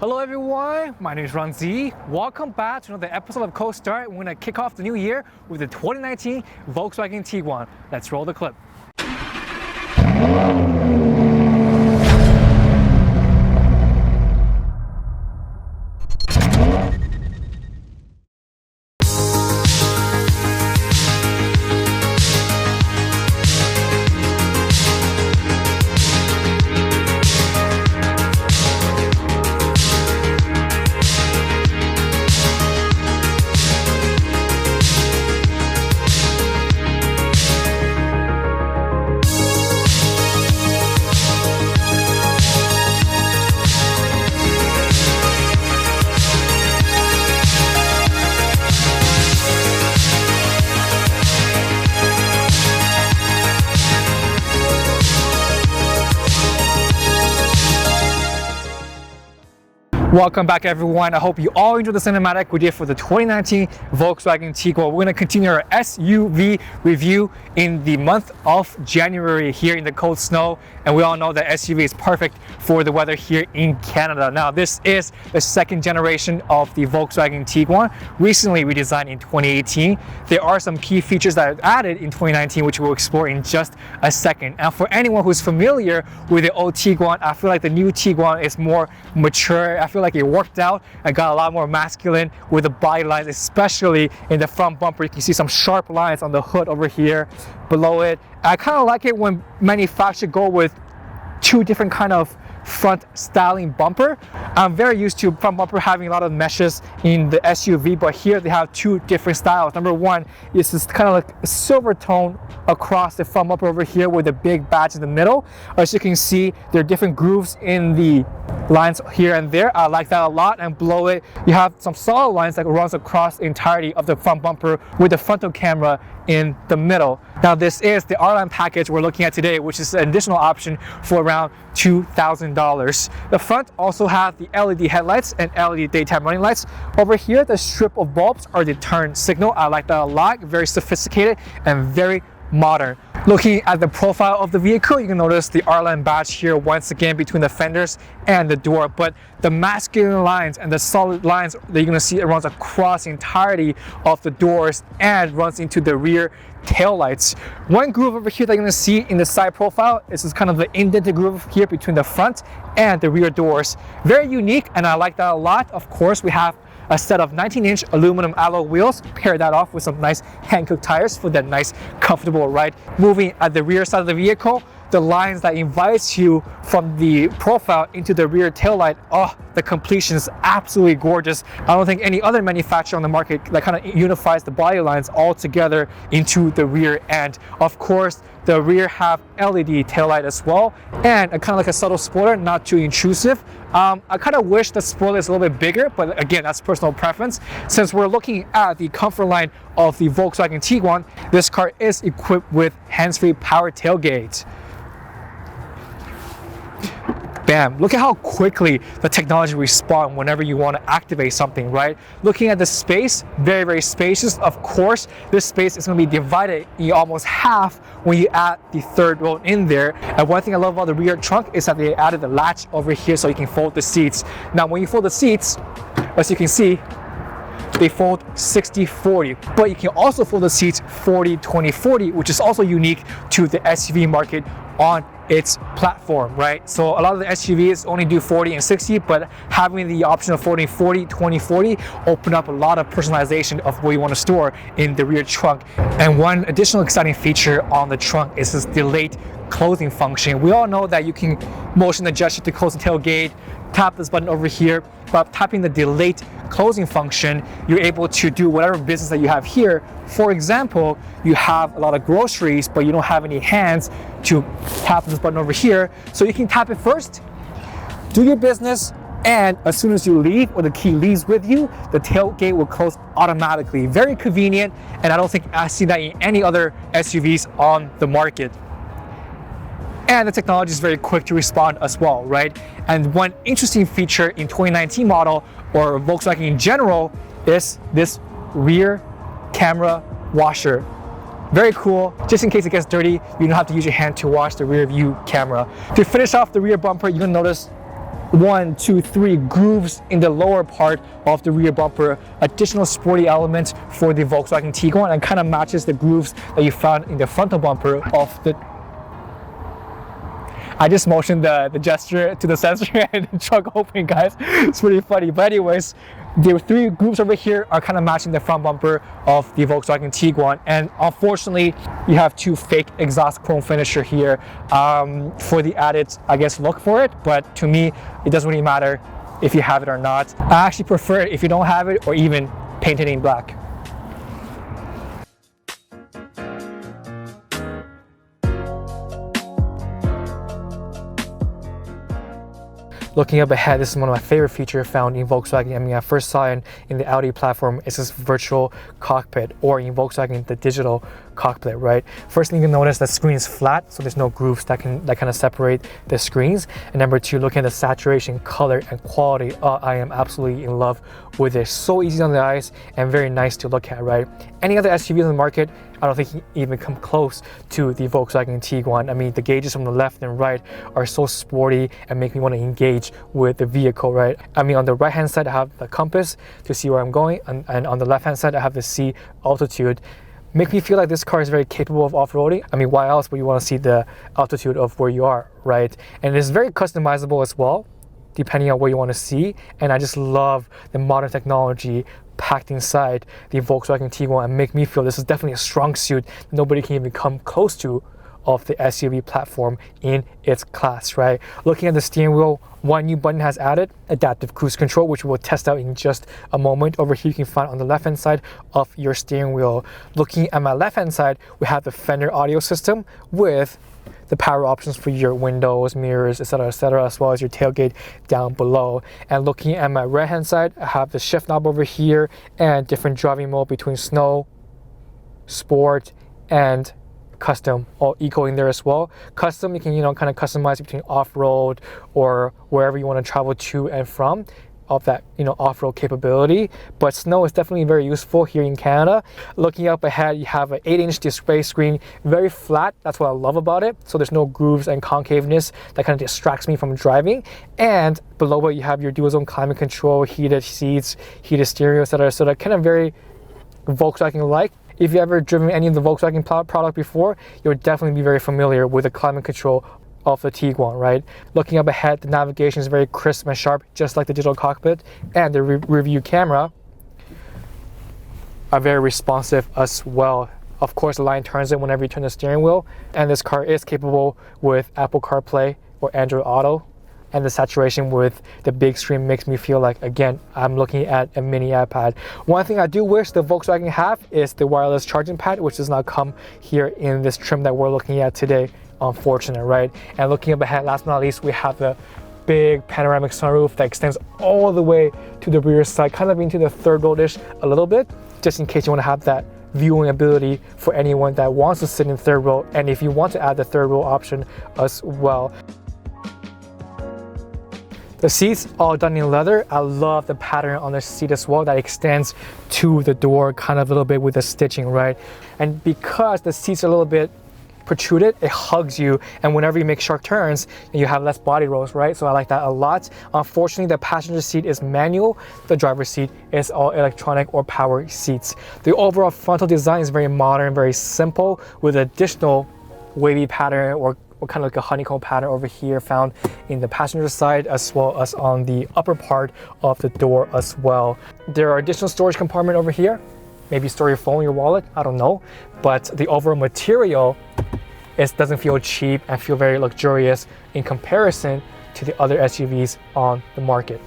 Hello everyone, my name is Ron Z. Welcome back to another episode of Coast Start. We're going to kick off the new year with the 2019 Volkswagen Tiguan. Let's roll the clip. Welcome back everyone. I hope you all enjoyed the cinematic we did for the 2019 Volkswagen Tiguan. We're going to continue our SUV review in the month of January here in the cold snow, and we all know that SUV is perfect for the weather here in Canada. Now this is the second generation of the Volkswagen Tiguan, recently redesigned in 2018. There are some key features that are added in 2019 which we'll explore in just a second. And for anyone who's familiar with the old Tiguan, I feel like the new Tiguan is more mature. I feel like it worked out and got a lot more masculine with the body lines, especially in the front bumper. You can see some sharp lines on the hood over here, below it. I kind of like it when manufacturers go with two different kind of front styling bumper. I'm very used to front bumper having a lot of meshes in the SUV, but here they have two different styles. Number one is this kind of like a silver tone across the front bumper over here with a big badge in the middle. As you can see, there are different grooves in the lines here and there. I like that a lot. And below it, you have some solid lines that runs across the entirety of the front bumper with the frontal camera in the middle. Now this is the R-Line package we're looking at today, which is an additional option for around $2,000. The front also has the LED headlights and LED daytime running lights. Over here, the strip of bulbs are the turn signal. I like that a lot. Very sophisticated and very modern. Looking at the profile of the vehicle, you can notice the R-Line badge here once again between the fenders and the door, but the masculine lines and the solid lines that you're going to see, it runs across the entirety of the doors and runs into the rear tail lights. One groove over here that you're going to see in the side profile is this kind of the indented groove here between the front and the rear doors. Very unique, and I like that a lot. Of course, we have a set of 19-inch aluminum alloy wheels. Pair that off with some nice hand-cooked tires for that nice comfortable ride. Moving at the rear side of the vehicle, the lines that invites you from the profile into the rear taillight, oh, the completion is absolutely gorgeous. I don't think any other manufacturer on the market that kind of unifies the body lines all together into the rear end. Of course, the rear have LED taillight as well, and a kind of like a subtle spoiler, not too intrusive. I kind of wish the spoiler is a little bit bigger, but again, that's personal preference. Since we're looking at the comfort line of the Volkswagen Tiguan, this car is equipped with hands-free power tailgate. Bam, look at how quickly the technology responds whenever you want to activate something, right? Looking at the space, very, very spacious. Of course, this space is going to be divided in almost half when you add the third row in there. And one thing I love about the rear trunk is that they added the latch over here so you can fold the seats. Now, when you fold the seats, as you can see, they fold 60-40, but you can also fold the seats 40-20-40, which is also unique to the SUV market on its platform, right? So a lot of the SUVs only do 40 and 60, but having the option of folding 40-20-40 open up a lot of personalization of where you want to store in the rear trunk. And one additional exciting feature on the trunk is this delayed closing function. We all know that you can motion the gesture to close the tailgate, tap this button over here, but tapping the delayed closing function, you're able to do whatever business that you have here. For example, you have a lot of groceries, but you don't have any hands to tap this button over here. So you can tap it first, do your business, and as soon as you leave or the key leaves with you, the tailgate will close automatically. Very convenient, and I don't think I see that in any other SUVs on the market. And the technology is very quick to respond as well, right? And one interesting feature in 2019 model, or Volkswagen in general, is this rear camera washer. Very cool. Just in case it gets dirty, you don't have to use your hand to wash the rear view camera. To finish off the rear bumper, you're gonna notice 1, 2, 3 grooves in the lower part of the rear bumper, additional sporty elements for the Volkswagen Tiguan, and kind of matches the grooves that you found in the frontal bumper of the... I just motioned the gesture to the sensor and the truck open, guys. It's pretty funny. But anyways, the 3 grooves over here are kind of matching the front bumper of the Volkswagen Tiguan. And unfortunately, you have 2 fake exhaust chrome finisher here for the added, I guess, look for it. But to me, it doesn't really matter if you have it or not. I actually prefer it if you don't have it, or even paint it in black. Looking up ahead, this is one of my favorite features found in Volkswagen. I mean, I first saw it in the Audi platform. It's this virtual cockpit, or in Volkswagen, the digital cockpit, right? First thing you can notice, the screen is flat, so there's no grooves that kind of separate the screens. And number 2, looking at the saturation, color, and quality, I am absolutely in love with it. So easy on the eyes and very nice to look at, right? Any other SUV on the market, I don't think he even come close to the Volkswagen Tiguan. I mean, the gauges from the left and right are so sporty and make me want to engage with the vehicle, right? I mean, on the right hand side, I have the compass to see where I'm going, and on the left hand side, I have the C altitude. Make me feel like this car is very capable of off-roading. I mean, why else would you want to see the altitude of where you are, right? And it is very customizable as well, depending on where you want to see. And I just love the modern technology packed inside the Volkswagen Tiguan, and make me feel this is definitely a strong suit that nobody can even come close to of the SUV platform in its class, right? Looking at the steering wheel, one new button has added, adaptive cruise control, which we'll test out in just a moment. Over here, you can find on the left-hand side of your steering wheel. Looking at my left-hand side, we have the Fender audio system with the power options for your windows, mirrors, etc., as well as your tailgate down below. And looking at my right-hand side, I have the shift knob over here and different driving mode between snow, sport, and custom, all eco in there as well. Custom, you can kind of customize between off-road or wherever you want to travel to and from of that off-road capability. But snow is definitely very useful here in Canada. Looking up ahead, you have an 8-inch display screen, very flat. That's what I love about it. So there's no grooves and concaveness that kind of distracts me from driving. And below it, you have your dual zone climate control, heated seats, heated steering, etc. So that kind of very Volkswagen-like. If you've ever driven any of the Volkswagen product before, you'll definitely be very familiar with the climate control of the Tiguan, right? Looking up ahead, the navigation is very crisp and sharp, just like the digital cockpit, and the rear view camera are very responsive as well. Of course, the line turns it whenever you turn the steering wheel, and this car is capable with Apple CarPlay or Android Auto. And the saturation with the big screen makes me feel like, again, I'm looking at a mini iPad. One thing I do wish the Volkswagen have is the wireless charging pad, which does not come here in this trim that we're looking at today. Unfortunate, right? And looking up ahead, last but not least, we have the big panoramic sunroof that extends all the way to the rear side, kind of into the third row-ish a little bit, just in case you want to have that viewing ability for anyone that wants to sit in third row, and if you want to add the third row option as well. The seats all done in leather. I love the pattern on the seat as well that extends to the door kind of a little bit with the stitching, right? And because the seats are a little bit protruded, it hugs you, and whenever you make sharp turns, you have less body rolls, right? So I like that a lot. Unfortunately, the passenger seat is manual. The driver's seat is all electronic or power seats. The overall frontal design is very modern, very simple, with additional wavy pattern or kind of like a honeycomb pattern over here found in the passenger side, as well as on the upper part of the door as well. There are additional storage compartment over here. Maybe store your phone, your wallet, I don't know. But the overall material doesn't feel cheap and feel very luxurious in comparison to the other SUVs on the market.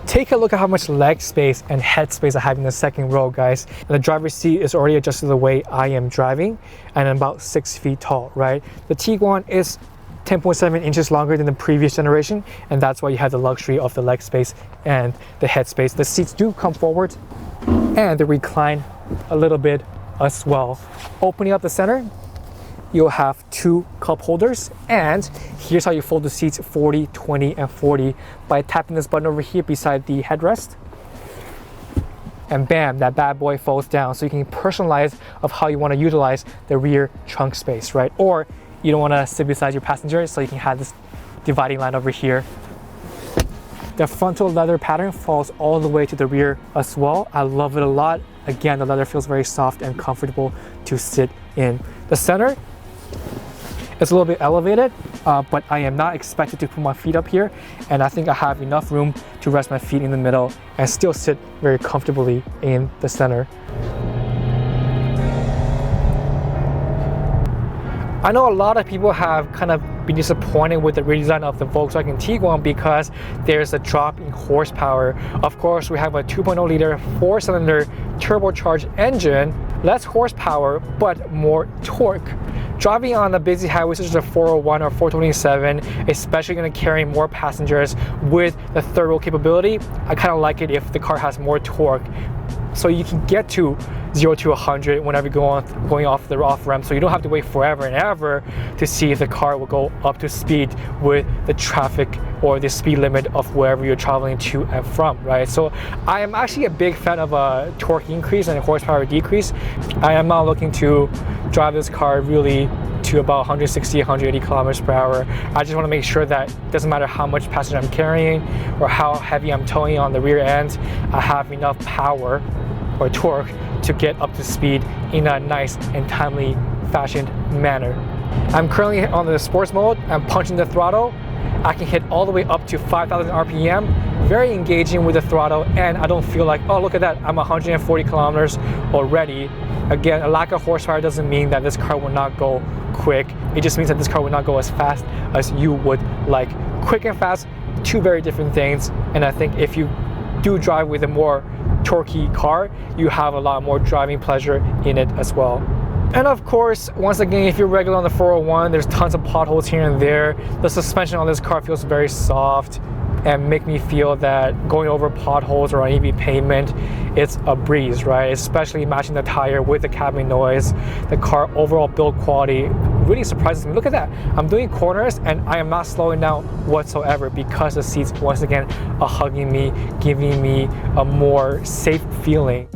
Take a look at how much leg space and head space I have in the second row, guys. And the driver's seat is already adjusted the way I am driving, and I'm about 6 feet tall, right? The Tiguan is 10.7 inches longer than the previous generation, and that's why you have the luxury of the leg space and the head space. The seats do come forward and they recline a little bit as well. Opening up the center, you'll have 2 cup holders, and here's how you fold the seats 40, 20, and 40 by tapping this button over here beside the headrest. And bam, that bad boy folds down. So you can personalize of how you want to utilize the rear trunk space, right? Or you don't want to sit beside your passenger, so you can have this dividing line over here. The frontal leather pattern falls all the way to the rear as well. I love it a lot. Again, the leather feels very soft and comfortable to sit in. The center is a little bit elevated, but I am not expected to put my feet up here, and I think I have enough room to rest my feet in the middle and still sit very comfortably in the center. I know a lot of people have kind of been disappointed with the redesign of the Volkswagen Tiguan because there's a drop in horsepower. Of course, we have a 2.0 liter 4-cylinder turbocharged engine, less horsepower, but more torque. Driving on the busy highways such as the 401 or 427, especially going to carry more passengers with the third row capability, I kind of like it if the car has more torque. So you can get to 0 to 100 whenever you're going off the off-ramp, so you don't have to wait forever and ever to see if the car will go up to speed with the traffic or the speed limit of wherever you're traveling to and from, right? So I am actually a big fan of a torque increase and a horsepower decrease. I am not looking to drive this car really to about 160, 180 kilometers per hour. I just want to make sure that it doesn't matter how much passenger I'm carrying or how heavy I'm towing on the rear end, I have enough power or torque to get up to speed in a nice and timely fashioned manner. I'm currently on the sports mode. I'm punching the throttle. I can hit all the way up to 5,000 RPM. Very engaging with the throttle, and I don't feel like, oh, look at that, I'm 140 kilometers already. Again, a lack of horsepower doesn't mean that this car will not go quick. It just means that this car will not go as fast as you would like. Quick and fast, two very different things, and I think if you do drive with a more torquey car, you have a lot more driving pleasure in it as well. And of course, once again, if you're regular on the 401, there's tons of potholes here and there. The suspension on this car feels very soft and make me feel that going over potholes or uneven pavement, it's a breeze, right? Especially matching the tire with the cabin noise. The car overall build quality really surprises me. Look at that. I'm doing corners and I am not slowing down whatsoever because the seats, once again, are hugging me, giving me a more safe feeling.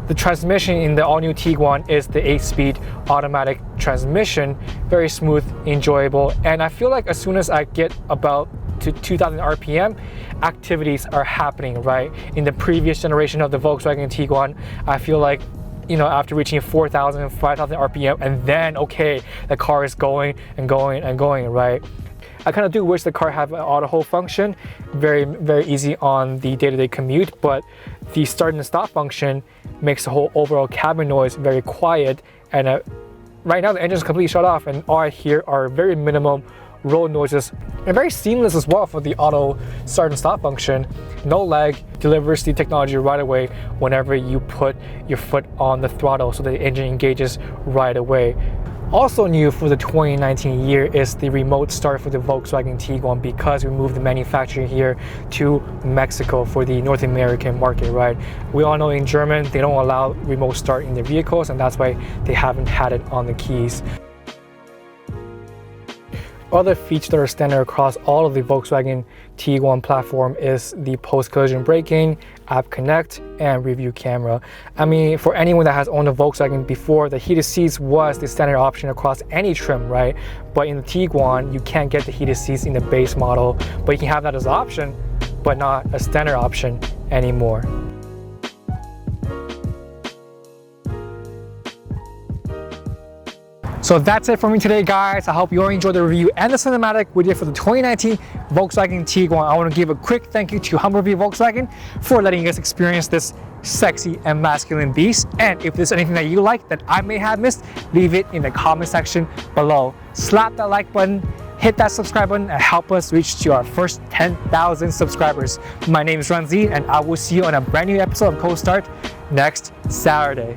The transmission in the all-new Tiguan is the 8-speed automatic transmission, very smooth, enjoyable, and I feel like as soon as I get about to 2,000 RPM, activities are happening, right? In the previous generation of the Volkswagen Tiguan, I feel like, you know, after reaching 4,000, 5,000 RPM, and then, okay, the car is going and going and going, right? I kind of do wish the car had an auto hold function, very, very easy on the day-to-day commute, but the start and stop function makes the whole overall cabin noise very quiet, and right now the engine is completely shut off and all I hear are very minimum road noises, and very seamless as well for the auto start and stop function. No lag, delivers the technology right away whenever you put your foot on the throttle, so the engine engages right away. Also new for the 2019 year is the remote start for the Volkswagen Tiguan, because we moved the manufacturing here to Mexico for the North American market, right? We all know in German, they don't allow remote start in their vehicles, and that's why they haven't had it on the keys. Other features that are standard across all of the Volkswagen Tiguan platform is the post-collision braking, App Connect, and review camera. I mean, for anyone that has owned a Volkswagen before, the heated seats was the standard option across any trim, right? But in the Tiguan, you can't get the heated seats in the base model, but you can have that as an option, but not a standard option anymore. So that's it for me today, guys. I hope you all enjoyed the review and the cinematic we did for the 2019 Volkswagen Tiguan. I want to give a quick thank you to Humble Review Volkswagen for letting us experience this sexy and masculine beast. And if there's anything that you like that I may have missed, leave it in the comment section below. Slap that like button, hit that subscribe button, and help us reach to our first 10,000 subscribers. My name is Ranzi, and I will see you on a brand new episode of Cold Start next Saturday.